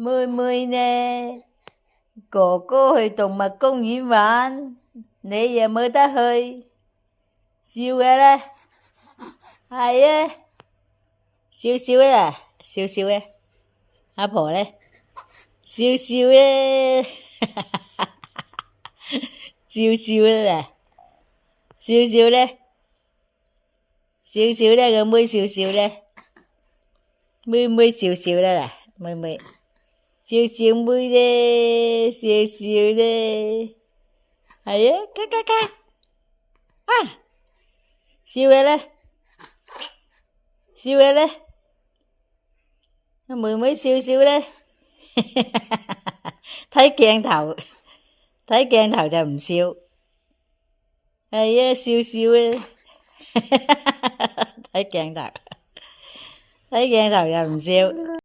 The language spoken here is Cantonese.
妹妹呢？哥哥去動物公園玩，你又冇得去，笑嘅咧？係啊，笑笑咧，笑笑咧，阿婆咧，笑笑咧，笑笑咧，笑笑咧，笑笑咧，個妹笑笑咧，妹妹笑笑咧，妹妹。笑笑妹咧，笑笑咧，係啊，咔咔咔，啊，笑嘅咧，笑嘅咧，妹妹笑笑咧，睇鏡頭，睇鏡頭就唔笑，係啊，笑笑啊，睇鏡頭，睇鏡頭又唔笑。